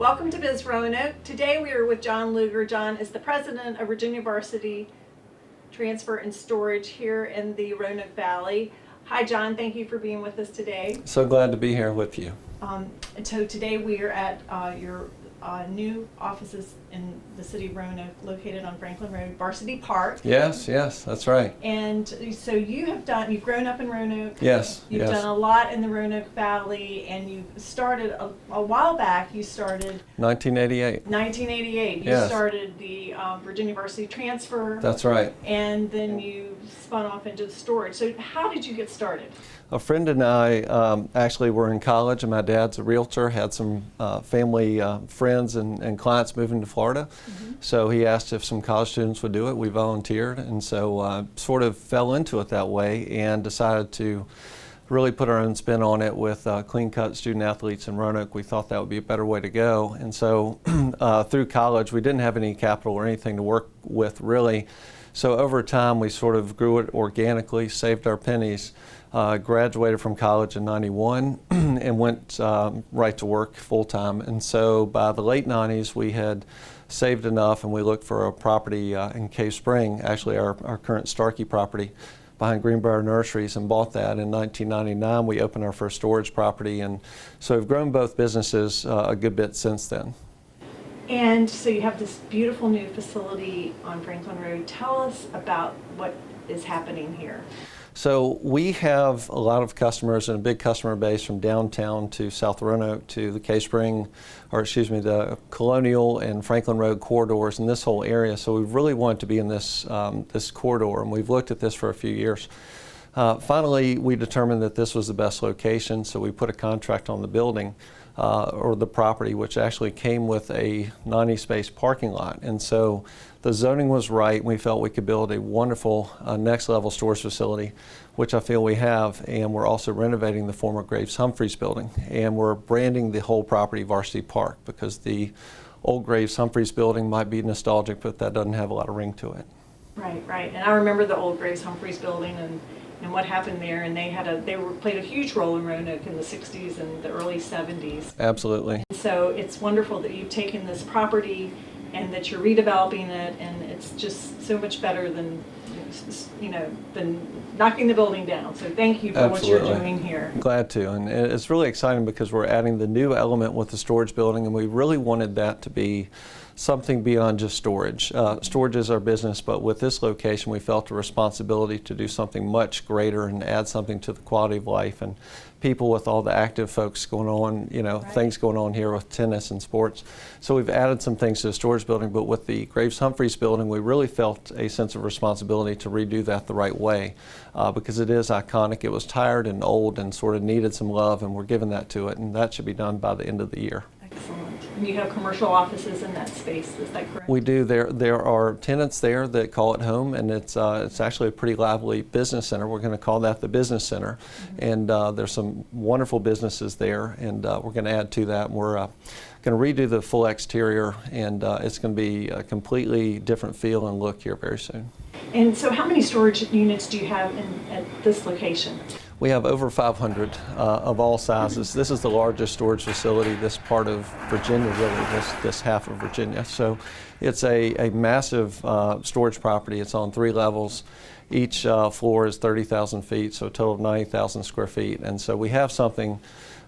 Welcome to BizRoanoke. Today we are with John Luger. John is the president of Virginia Varsity Transfer and Storage here in the Roanoke Valley. Hi John, thank you for being with us today. So glad to be here with you. So today we are at your new offices in the city of Roanoke, located on Franklin Road, Varsity Park. Yes, that's right. And so you've grown up in Roanoke. Yes, You've done a lot in the Roanoke Valley, and you started a while back. You started 1988. 1988. You Yes. started the Virginia Varsity Transfer. That's right. And then you spun off into the storage. So how did you get started? A friend and I actually were in college, and my dad's a realtor, had some family friends and clients moving to Florida. So he asked if some college students would do it. We volunteered, and so sort of fell into it that way and decided to really put our own spin on it with clean-cut student athletes in Roanoke. We thought that would be a better way to go. And so through college, we didn't have any capital or anything to work with, really. So over time, we sort of grew it organically, saved our pennies, graduated from college in '91 and went right to work full-time. And so by the late '90s, we had saved enough, and we looked for a property in Cave Spring, actually our current Starkey property, behind Greenbrier Nurseries, and bought that. In 1999, we opened our first storage property, and so we've grown both businesses a good bit since then. And so you have this beautiful new facility on Franklin Road. Tell us about what is happening here. So we have a lot of customers and a big customer base from downtown to South Roanoke to the the Colonial and Franklin Road corridors in this whole area. So we really wanted to be in this this corridor, and we've looked at this for a few years. Finally, we determined that this was the best location, so we put a contract on the building or the property, which actually came with a 90-space parking lot. And so the zoning was right. We felt we could build a wonderful next-level storage facility, which I feel we have. And we're also renovating the former Graves Humphreys building. And we're branding the whole property Varsity Park, because the old Graves Humphreys building might be nostalgic, but that doesn't have a lot of ring to it. Right. And I remember the old Graves Humphreys building and what happened there, and they played a huge role in Roanoke in the 60s and the early 70s. Absolutely. So it's wonderful that you've taken this property and that you're redeveloping it, and it's just so much better than knocking the building down. So thank you for Absolutely. what you're doing here. Glad to, and it's really exciting because we're adding the new element with the storage building, and we really wanted that to be something beyond just storage. Storage is our business, but with this location we felt a responsibility to do something much greater and add something to the quality of life and people with all the active folks going on, Right. things going on here with tennis and sports. So we've added some things to the storage building, but with the Graves Humphreys building, we really felt a sense of responsibility to redo that the right way because it is iconic. It was tired and old and sort of needed some love, and we're giving that to it, and that should be done by the end of the year. Excellent. And you have commercial offices in that space, is that correct? We do. There are tenants there that call it home, and it's actually a pretty lively business center. We're going to call that the business center, and there's some wonderful businesses there, and we're going to add to that. We're going to redo the full exterior, and it's going to be a completely different feel and look here very soon. And so how many storage units do you have at this location? We have over 500 of all sizes. This is the largest storage facility this part of Virginia, really, this half of Virginia. So it's a massive storage property. It's on 3 levels. Each floor is 30,000 feet, so a total of 90,000 square feet. And so we have something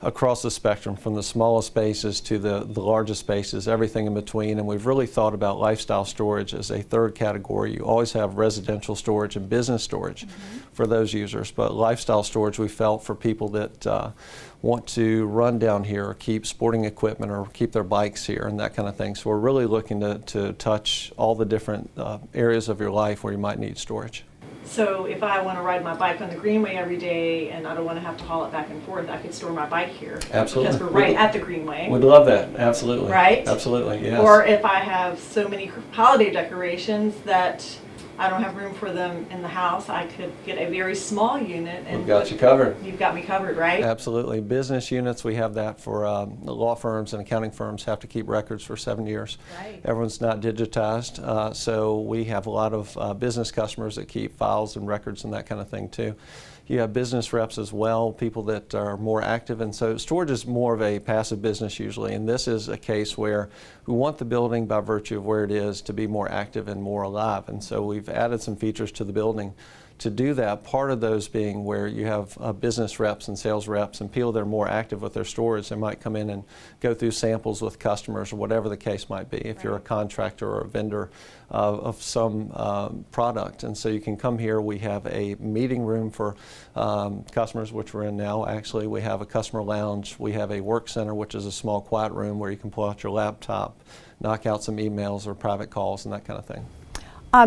across the spectrum, from the smallest spaces to the largest spaces, everything in between. And we've really thought about lifestyle storage as a third category. You always have residential storage and business storage for those users, but lifestyle storage we felt for people that want to run down here or keep sporting equipment or keep their bikes here and that kind of thing. So we're really looking to touch all the different areas of your life where you might need storage. So if I want to ride my bike on the Greenway every day and I don't want to have to haul it back and forth, I could store my bike here. Absolutely. Because we're right at the Greenway. We'd love that. Absolutely. Right? Absolutely, yes. Or if I have so many holiday decorations that I don't have room for them in the house, I could get a very small unit. And We've got you covered. You've got me covered, right? Absolutely. Business units, we have that for law firms and accounting firms have to keep records for 7 years. Right. Everyone's not digitized, so we have a lot of business customers that keep files and records and that kind of thing too. You have business reps as well, people that are more active, and so storage is more of a passive business usually, and this is a case where we want the building, by virtue of where it is, to be more active and more alive, and so we've added some features to the building to do that, part of those being where you have business reps and sales reps and people that are more active with their storage. They might come in and go through samples with customers or whatever the case might be if you're a contractor or a vendor of some product. And so you can come here. We have a meeting room for customers, which we're in now actually. We have a customer lounge. We have a work center, which is a small quiet room where you can pull out your laptop, knock out some emails or private calls and that kind of thing.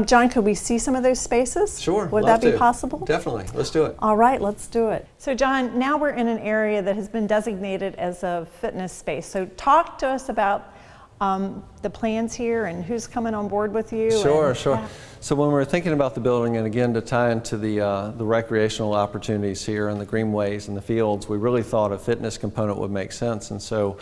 John, could we see some of those spaces? Sure. Would that be possible? Definitely. Let's do it. All right, let's do it. So John, now we're in an area that has been designated as a fitness space. So talk to us about the plans here and who's coming on board with you. Sure. Yeah. So when we're thinking about the building, and again to tie into the recreational opportunities here and the greenways and the fields, we really thought a fitness component would make sense. And so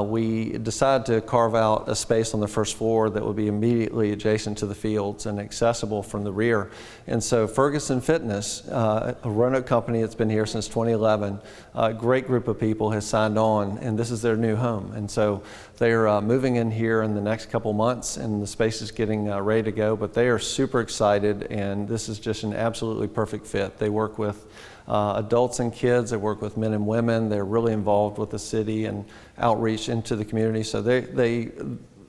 we decided to carve out a space on the first floor that would be immediately adjacent to the fields and accessible from the rear. And so Ferguson Fitness, a Roanoke company that's been here since 2011, a great group of people has signed on, and this is their new home. And so they're moving in here in the next couple months, and the space is getting ready to go, but they are super excited, and this is just an absolutely perfect fit. They work with adults and kids, they work with men and women, they're really involved with the city and outreach into the community, so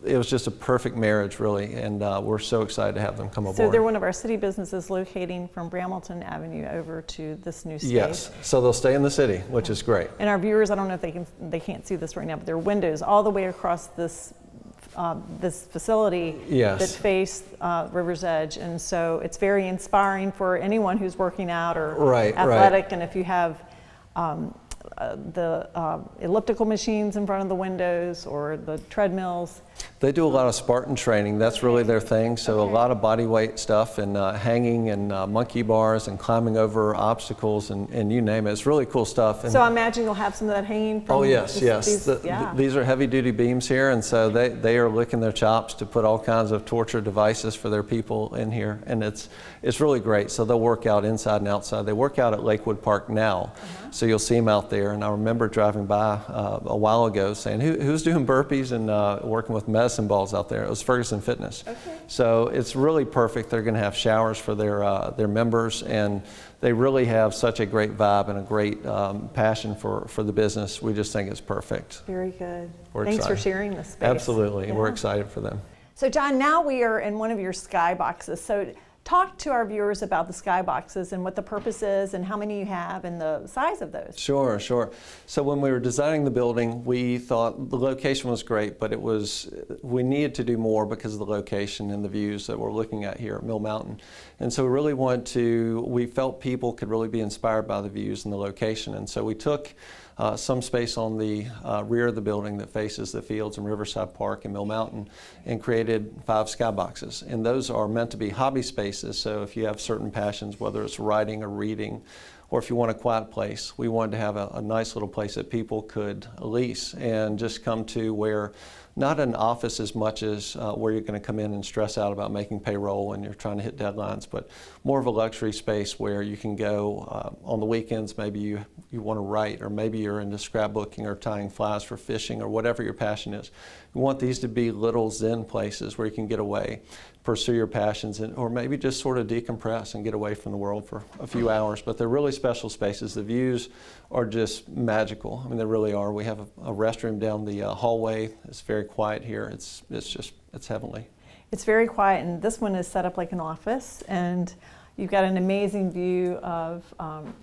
it was just a perfect marriage really, and we're so excited to have them come aboard. So they're one of our city businesses locating from Bramilton Avenue over to this new space. Yes, so they'll stay in the city, which is great. And our viewers, I don't know if they can't see this right now, but there are windows all the way across this facility that face River's Edge, and so it's very inspiring for anyone who's working out or athletic. And if you have the elliptical machines in front of the windows or the treadmills. They do a lot of Spartan training. That's really their thing. So a lot of body weight stuff and hanging and monkey bars and climbing over obstacles and you name it. It's really cool stuff. And so I imagine you'll have some of that hanging from These are heavy duty beams here, and so they are licking their chops to put all kinds of torture devices for their people in here, and it's really great. So they'll work out inside and outside. They work out at Lakewood Park now, so you'll see them out there. And I remember driving by a while ago saying, who's doing burpees and working with medicine balls out there? It was Ferguson Fitness. So it's really perfect. They're going to have showers for their members, and they really have such a great vibe and a great passion for the business. We just think it's perfect. Very good. We're Thanks excited. for sharing this space. Absolutely. Yeah. We're excited for them. So John, now we are in one of your sky boxes. So talk to our viewers about the sky boxes and what the purpose is and how many you have and the size of those. Sure. So when we were designing the building, we thought the location was great, but we needed to do more because of the location and the views that we're looking at here at Mill Mountain. And so we felt people could really be inspired by the views and the location. And so we took some space on the rear of the building that faces the fields in Riverside Park and Mill Mountain and created 5 skyboxes. And those are meant to be hobby spaces, so if you have certain passions, whether it's writing or reading, or if you want a quiet place, we wanted to have a nice little place that people could lease and just come to, where not an office as much as where you're going to come in and stress out about making payroll and you're trying to hit deadlines, but more of a luxury space where you can go on the weekends. Maybe you want to write, or maybe you're into scrapbooking or tying flies for fishing, or whatever your passion is. We want these to be little zen places where you can get away, pursue your passions, or maybe just sort of decompress and get away from the world for a few hours. But they're really special spaces. The views are just magical. I mean, they really are. We have a restroom down the hallway. It's very quiet here. It's heavenly. It's very quiet, and this one is set up like an office, and you've got an amazing view of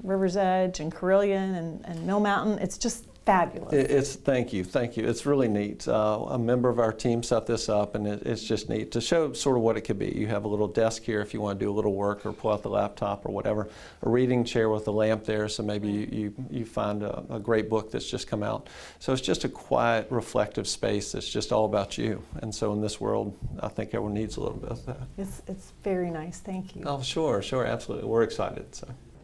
River's Edge and Carilion and Mill Mountain. It's just fabulous. Thank you. It's really neat. A member of our team set this up, and it's just neat to show sort of what it could be. You have a little desk here if you want to do a little work or pull out the laptop or whatever. A reading chair with a lamp there, so maybe you find a great book that's just come out. So it's just a quiet, reflective space that's just all about you. And so in this world, I think everyone needs a little bit of that. It's very nice. Thank you. Oh, sure, absolutely. We're excited.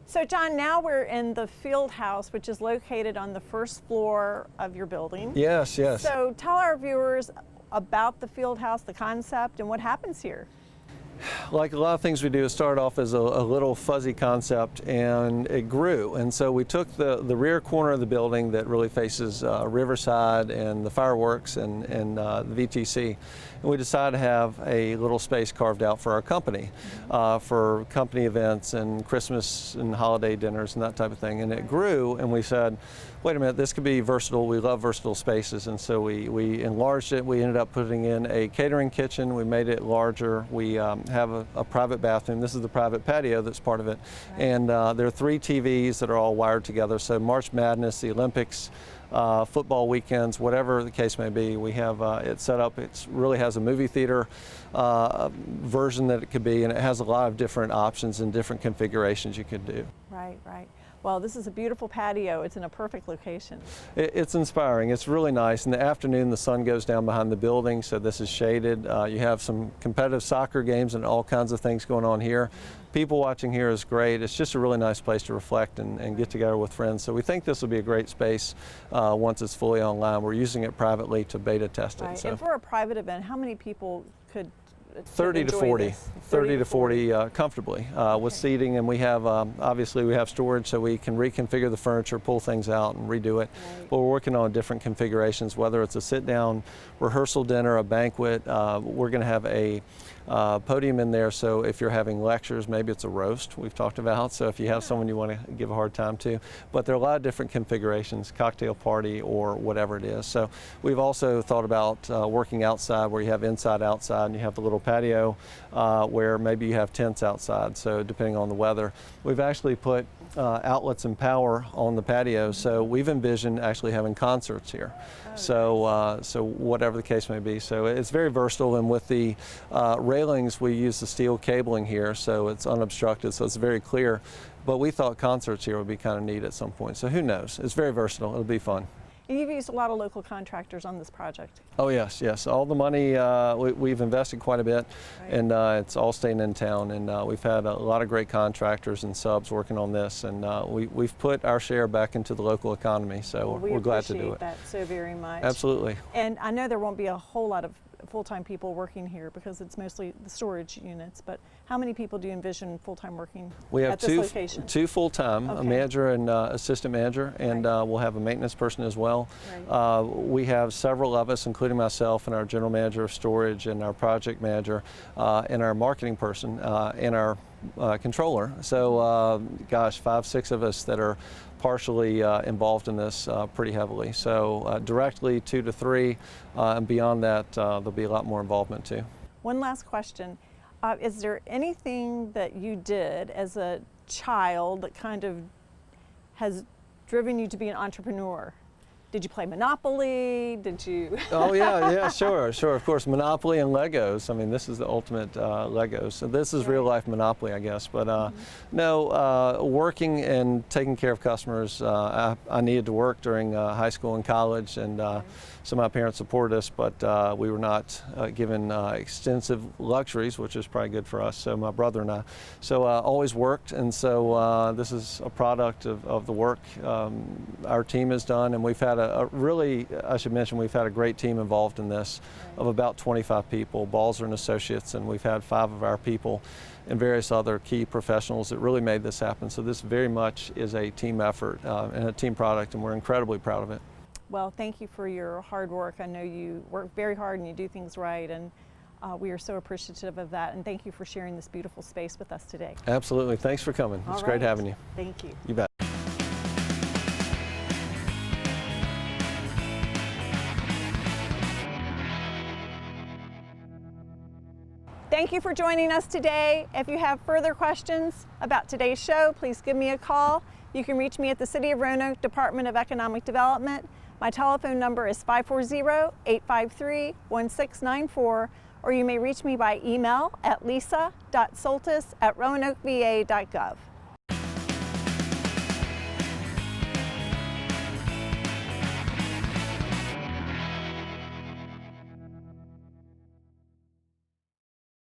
So John, now we're in the field house, which is located on the first floor of your building. Yes. So tell our viewers about the field house, the concept, and what happens here. Like a lot of things we do, it started off as a little fuzzy concept, and it grew. And so we took the rear corner of the building that really faces Riverside and the fireworks and the VTC, and we decided to have a little space carved out for our company, for company events and Christmas and holiday dinners and that type of thing. And it grew, and we said, wait a minute, this could be versatile. We love versatile spaces, and so we enlarged it. We ended up putting in a catering kitchen. We made it larger. We have a private bathroom. This is the private patio that's part of it. Right. And there are 3 TVs that are all wired together. So March Madness, the Olympics, football weekends, whatever the case may be, we have it set up. It really has a movie theater version that it could be, and it has a lot of different options and different configurations you could do. Right. Well, this is a beautiful patio. It's in a perfect location. It's inspiring. It's really nice. In the afternoon, the sun goes down behind the building, so this is shaded. You have some competitive soccer games and all kinds of things going on here. People watching here is great. It's just a really nice place to reflect and get together with friends. So we think this will be a great space once it's fully online. We're using it privately to beta test it. Right. So. And for a private event, how many people could 30 to 40, 30 to 40 comfortably with seating, and we have obviously we have storage, so we can reconfigure the furniture, pull things out, and redo it. Right. But we're working on different configurations, whether it's a sit-down rehearsal dinner, a banquet. We're going to have a podium in there, so if you're having lectures, maybe it's a roast we've talked about, so if you have someone you want to give a hard time to. But there are a lot of different configurations, cocktail party or whatever it is. So we've also thought about working outside, where you have inside, outside, and you have the little patio where maybe you have tents outside, so depending on the weather. We've actually put outlets and power on the patio, so we've envisioned actually having concerts here. So whatever the case may be. So it's very versatile, and with the railings, we use the steel cabling here, so it's unobstructed, so it's very clear. But we thought concerts here would be kind of neat at some point, so who knows? It's very versatile. It'll be fun. And you've used a lot of local contractors on this project. Oh yes. All the money, we've invested quite a bit, right. And it's all staying in town, and we've had a lot of great contractors and subs working on this, and we've put our share back into the local economy, so we're glad to do it. We appreciate that so very much. Absolutely. And I know there won't be a whole lot of full-time people working here because it's mostly the storage units, but how many people do you envision full-time working at this location? We have two full-time, okay. A manager and assistant manager, and right. We'll have a maintenance person as well. Right. We have several of us, including myself and our general manager of storage and our project manager and our marketing person and our controller. So gosh, 5, 6 of us that are partially involved in this pretty heavily. So directly 2 to 3, and beyond that there'll be a lot more involvement too. One last question. Is there anything that you did as a child that kind of has driven you to be an entrepreneur? Did you play Monopoly? Did you? Oh yeah, sure. Of course, Monopoly and Legos. I mean, this is the ultimate Legos. So this is real life Monopoly, I guess. But no, working and taking care of customers. I needed to work during high school and college, and so my parents supported us, but we were not given extensive luxuries, which is probably good for us. So my brother and I. So always worked, and so this is a product of the work our team has done, and we've had I should mention, we've had a great team involved in this of about 25 people, Balzer and Associates, and we've had 5 of our people and various other key professionals that really made this happen. So this very much is a team effort and a team product, and we're incredibly proud of it. Well, thank you for your hard work. I know you work very hard and you do things right, and we are so appreciative of that, and thank you for sharing this beautiful space with us today. Absolutely. Thanks for coming. It's great having you. Thank you. You bet. Thank you for joining us today. If you have further questions about today's show, please give me a call. You can reach me at the City of Roanoke Department of Economic Development. My telephone number is 540-853-1694, or you may reach me by email at lisa.soltis@roanokeva.gov.